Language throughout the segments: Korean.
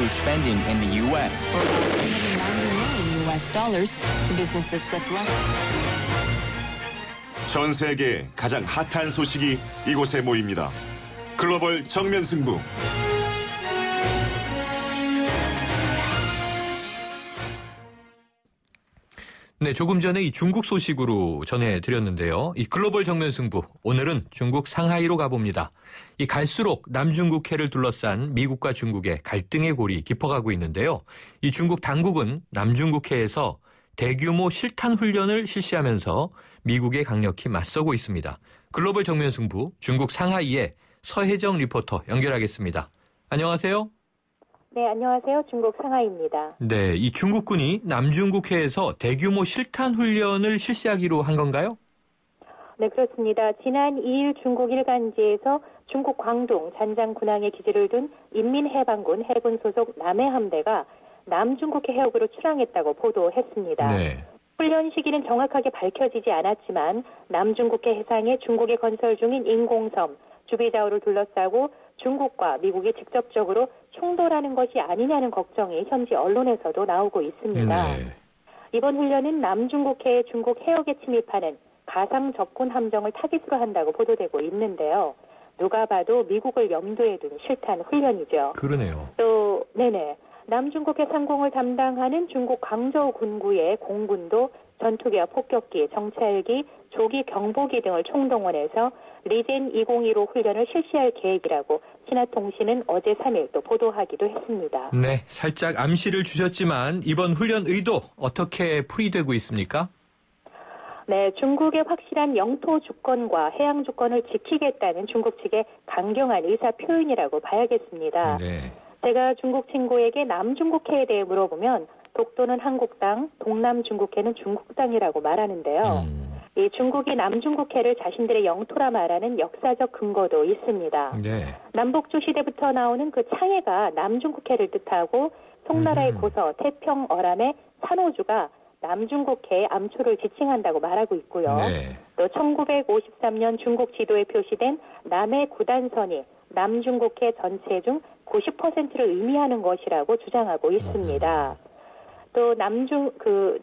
boost spending in the U.S. For about $390 million to businesses with less. 전 세계 가장 핫한 소식이 이곳에 모입니다. 글로벌 정면 승부. 네, 조금 전에 이 중국 소식으로 전해드렸는데요. 이 글로벌 정면 승부, 오늘은 중국 상하이로 가봅니다. 이 갈수록 남중국해를 둘러싼 미국과 중국의 갈등의 골이 깊어가고 있는데요. 이 중국 당국은 남중국해에서 대규모 실탄 훈련을 실시하면서 미국에 강력히 맞서고 있습니다. 글로벌 정면 승부, 중국 상하이의 서혜정 리포터 연결하겠습니다. 안녕하세요. 네, 안녕하세요. 중국 상하이입니다. 네, 이 중국군이 남중국해에서 대규모 실탄 훈련을 실시하기로 한 건가요? 네, 그렇습니다. 지난 2일 중국 일간지에서 중국 광둥 잔장군항에 기지를 둔 인민해방군 해군 소속 남해함대가 남중국해 해역으로 출항했다고 보도했습니다. 네. 훈련 시기는 정확하게 밝혀지지 않았지만 남중국해 해상에 중국이 건설 중인 인공섬, 주비자오를 둘러싸고 중국과 미국이 직접적으로 충돌하는 것이 아니냐는 걱정이 현지 언론에서도 나오고 있습니다. 네. 이번 훈련은 남중국해의 중국 해역에 침입하는 가상 적군 함정을 타깃으로 한다고 보도되고 있는데요. 누가 봐도 미국을 염두에 둔 실탄 훈련이죠. 그러네요. 또 남중국해 상공을 담당하는 중국 광저우 군구의 공군도 전투기와 폭격기, 정찰기, 조기 경보기 등을 총동원해서 리젠 2015 훈련을 실시할 계획이라고 신화통신은 어제 3일 또 보도하기도 했습니다. 네, 살짝 암시를 주셨지만 이번 훈련 의도 어떻게 풀이되고 있습니까? 네, 중국의 확실한 영토 주권과 해양 주권을 지키겠다는 중국 측의 강경한 의사 표현이라고 봐야겠습니다. 네. 제가 중국 친구에게 남중국해에 대해 물어보면 독도는 한국 땅, 동남 중국해는 중국 땅이라고 말하는데요. 이 중국이 남중국해를 자신들의 영토라 말하는 역사적 근거도 있습니다. 네. 남북조 시대부터 나오는 그 창해가 남중국해를 뜻하고 송나라의 고서 태평어람의 산호주가 남중국해의 암초를 지칭한다고 말하고 있고요. 네. 또 1953년 중국 지도에 표시된 남해 구단선이 남중국해 전체 중 90%를 의미하는 것이라고 주장하고 있습니다. 또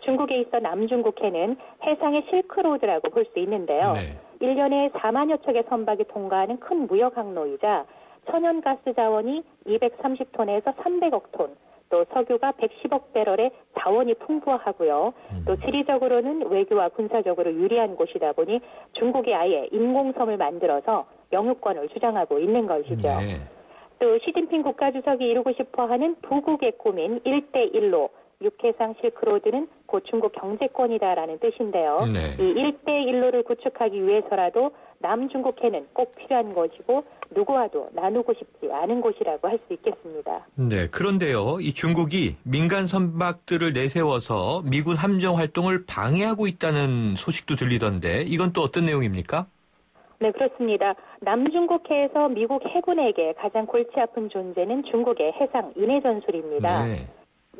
중국에 있어 남중국해는 해상의 실크로드라고 볼 수 있는데요. 네. 1년에 4만여 척의 선박이 통과하는 큰 무역 항로이자 천연가스 자원이 230톤에서 300억 톤, 또 석유가 110억 배럴의 자원이 풍부하고요. 또 지리적으로는 외교와 군사적으로 유리한 곳이다 보니 중국이 아예 인공섬을 만들어서 영유권을 주장하고 있는 것이죠. 네. 또 시진핑 국가주석이 이루고 싶어하는 부국의 꿈인 1대1로 육해상 실크로드는 곧 중국 경제권이다라는 뜻인데요. 네. 이 1대1로를 구축하기 위해서라도 남중국해는 꼭 필요한 것이고 누구와도 나누고 싶지 않은 곳이라고 할 수 있겠습니다. 네, 그런데요. 이 중국이 민간 선박들을 내세워서 미군 함정 활동을 방해하고 있다는 소식도 들리던데 이건 또 어떤 내용입니까? 네, 그렇습니다. 남중국해에서 미국 해군에게 가장 골치 아픈 존재는 중국의 해상 인해 전술입니다. 네.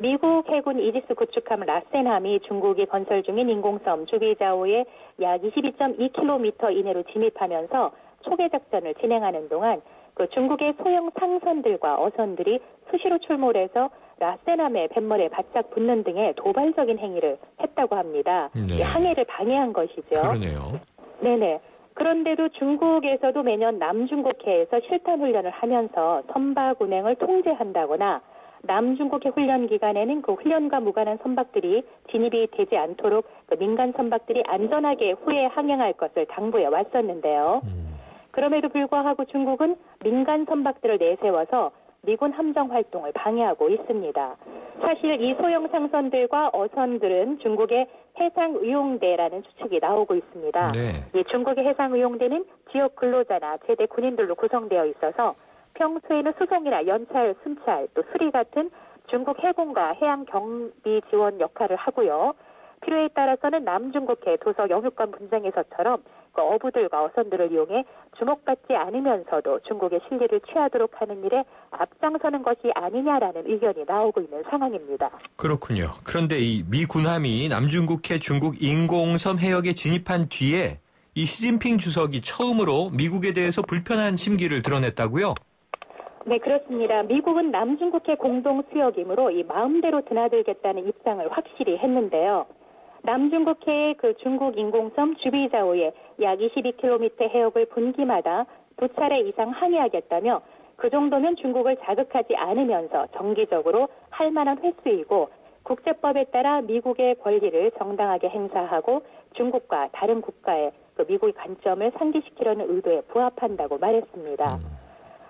미국 해군 이지스 구축함 라센함이 중국이 건설 중인 인공섬 주비자오에 약 22.2km 이내로 진입하면서 초계 작전을 진행하는 동안 그 중국의 소형 상선들과 어선들이 수시로 출몰해서 라센함의 뱃머리에 바짝 붙는 등의 도발적인 행위를 했다고 합니다. 네. 항해를 방해한 것이죠. 그러네요. 네네. 그런데도 중국에서도 매년 남중국해에서 실탄 훈련을 하면서 선박 운행을 통제한다거나 남중국해 훈련 기간에는 그 훈련과 무관한 선박들이 진입이 되지 않도록 그 민간 선박들이 안전하게 후에 항행할 것을 당부해 왔었는데요. 그럼에도 불구하고 중국은 민간 선박들을 내세워서 미군 함정 활동을 방해하고 있습니다. 사실 이 소형 상선들과 어선들은 중국의 해상의용대라는 추측이 나오고 있습니다. 네. 이 중국의 해상의용대는 지역 근로자나 제대 군인들로 구성되어 있어서 평소에는 수송이나 연찰, 순찰, 또 수리 같은 중국 해군과 해양 경비 지원 역할을 하고요. 필요에 따라서는 남중국해 도서 영유권 분쟁에서처럼 그 어부들과 어선들을 이용해 주목받지 않으면서도 중국의 실리를 취하도록 하는 일에 앞장서는 것이 아니냐라는 의견이 나오고 있는 상황입니다. 그렇군요. 그런데 이 미 군함이 남중국해 중국 인공섬 해역에 진입한 뒤에 이 시진핑 주석이 처음으로 미국에 대해서 불편한 심기를 드러냈다고요? 네, 그렇습니다. 미국은 남중국해 공동 수역이므로 이 마음대로 드나들겠다는 입장을 확실히 했는데요. 남중국해의 그 중국 인공섬 주비자오의 약 22km 해역을 분기마다 2차례 이상 항해하겠다며 그 정도면 중국을 자극하지 않으면서 정기적으로 할 만한 횟수이고 국제법에 따라 미국의 권리를 정당하게 행사하고 중국과 다른 국가의 그 미국의 관점을 상기시키려는 의도에 부합한다고 말했습니다.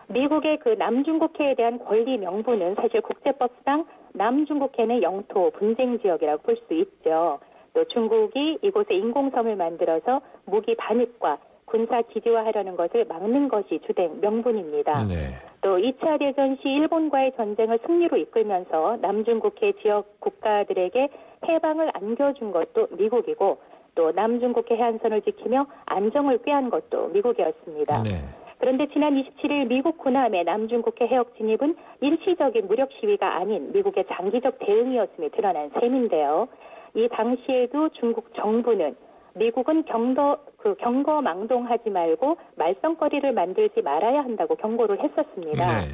미국의 그 남중국해에 대한 권리 명분은 사실 국제법상 남중국해는 영토 분쟁 지역이라고 볼 수 있죠. 또 중국이 이곳에 인공섬을 만들어서 무기 반입과 군사 기지화하려는 것을 막는 것이 주된 명분입니다. 네. 또 2차 대전 시 일본과의 전쟁을 승리로 이끌면서 남중국해 지역 국가들에게 해방을 안겨준 것도 미국이고 또 남중국해 해안선을 지키며 안정을 꾀한 것도 미국이었습니다. 네. 그런데 지난 27일 미국 군함의 남중국해 해역 진입은 일시적인 무력 시위가 아닌 미국의 장기적 대응이었음이 드러난 셈인데요. 이 당시에도 중국 정부는 미국은 경거망동하지 말고 말썽거리를 만들지 말아야 한다고 경고를 했었습니다. 네.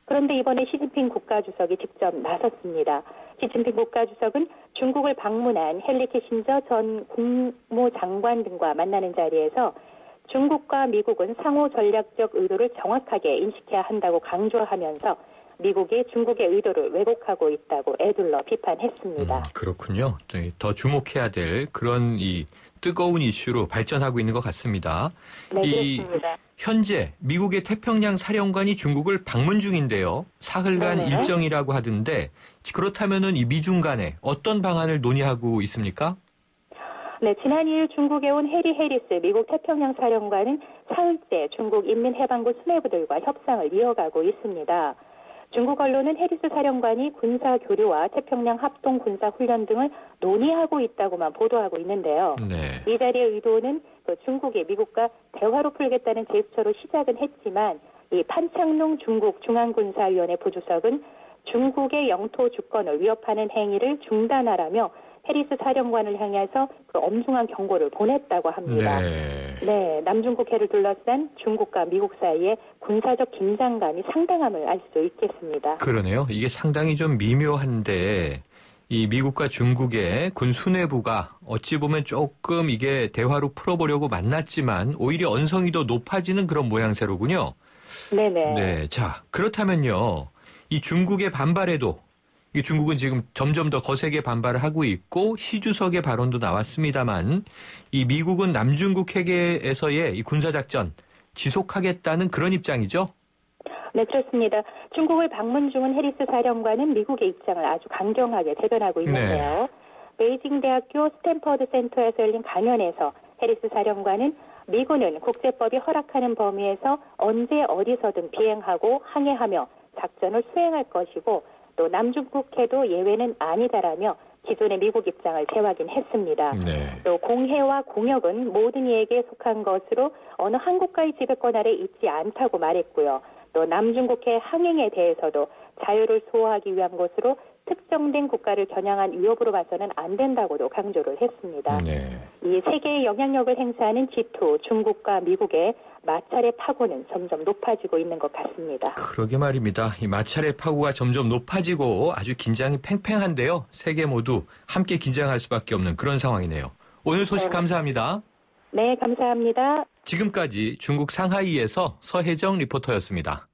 그런데 이번에 시진핑 국가주석이 직접 나섰습니다. 시진핑 국가주석은 중국을 방문한 헨리 키신저 전 국무장관 등과 만나는 자리에서 중국과 미국은 상호 전략적 의도를 정확하게 인식해야 한다고 강조하면서 미국이 중국의 의도를 왜곡하고 있다고 애둘러 비판했습니다. 그렇군요. 더 주목해야 될 그런 이 뜨거운 이슈로 발전하고 있는 것 같습니다. 네, 그렇습니다. 현재 미국의 태평양 사령관이 중국을 방문 중인데요. 사흘간 네네. 일정이라고 하던데 그렇다면은 이 미중 간에 어떤 방안을 논의하고 있습니까? 네, 지난 2일 중국에 온 해리 해리스 미국 태평양 사령관은 사흘째 중국 인민해방군 수뇌부들과 협상을 이어가고 있습니다. 중국 언론은 해리스 사령관이 군사 교류와 태평양 합동 군사 훈련 등을 논의하고 있다고만 보도하고 있는데요. 네. 이 자리의 의도는 중국이 미국과 대화로 풀겠다는 제스처로 시작은 했지만 이 판창농 중국 중앙군사위원회 부주석은 중국의 영토 주권을 위협하는 행위를 중단하라며 해리스 사령관을 향해서 그 엄중한 경고를 보냈다고 합니다. 네, 남중국해를 둘러싼 중국과 미국 사이에 군사적 긴장감이 상당함을 알 수 있겠습니다. 그러네요. 이게 상당히 좀 미묘한데 이 미국과 중국의 군 수뇌부가 어찌 보면 조금 이게 대화로 풀어보려고 만났지만 오히려 언성이 더 높아지는 그런 모양새로군요. 네네. 네, 자 그렇다면요. 이 중국의 반발에도 이 중국은 지금 점점 더 거세게 반발을 하고 있고 시 주석의 발언도 나왔습니다만 이 미국은 남중국 해계에서의 이 군사작전 지속하겠다는 그런 입장이죠? 네, 그렇습니다. 중국을 방문 중인 해리스 사령관은 미국의 입장을 아주 강경하게 대변하고 있는데요. 베이징 대학교 스탠퍼드 센터에서 열린 강연에서 해리스 사령관은 미군은 국제법이 허락하는 범위에서 언제 어디서든 비행하고 항해하며 작전을 수행할 것이고 또 남중국해도 예외는 아니다라며 기존의 미국 입장을 재확인했습니다. 네. 또 공해와 공역은 모든 이에게 속한 것으로 어느 한 국가의 지배권 아래 있지 않다고 말했고요. 또 남중국해 항행에 대해서도 자유를 수호하기 위한 것으로 특정된 국가를 겨냥한 위협으로 봐서는 안 된다고도 강조를 했습니다. 네. 이 세계의 영향력을 행사하는 G2 중국과 미국의 마찰의 파고는 점점 높아지고 있는 것 같습니다. 그러게 말입니다. 이 마찰의 파고가 점점 높아지고 아주 긴장이 팽팽한데요. 세계 모두 함께 긴장할 수밖에 없는 그런 상황이네요. 오늘 소식 감사합니다. 네, 감사합니다. 지금까지 중국 상하이에서 서혜정 리포터였습니다.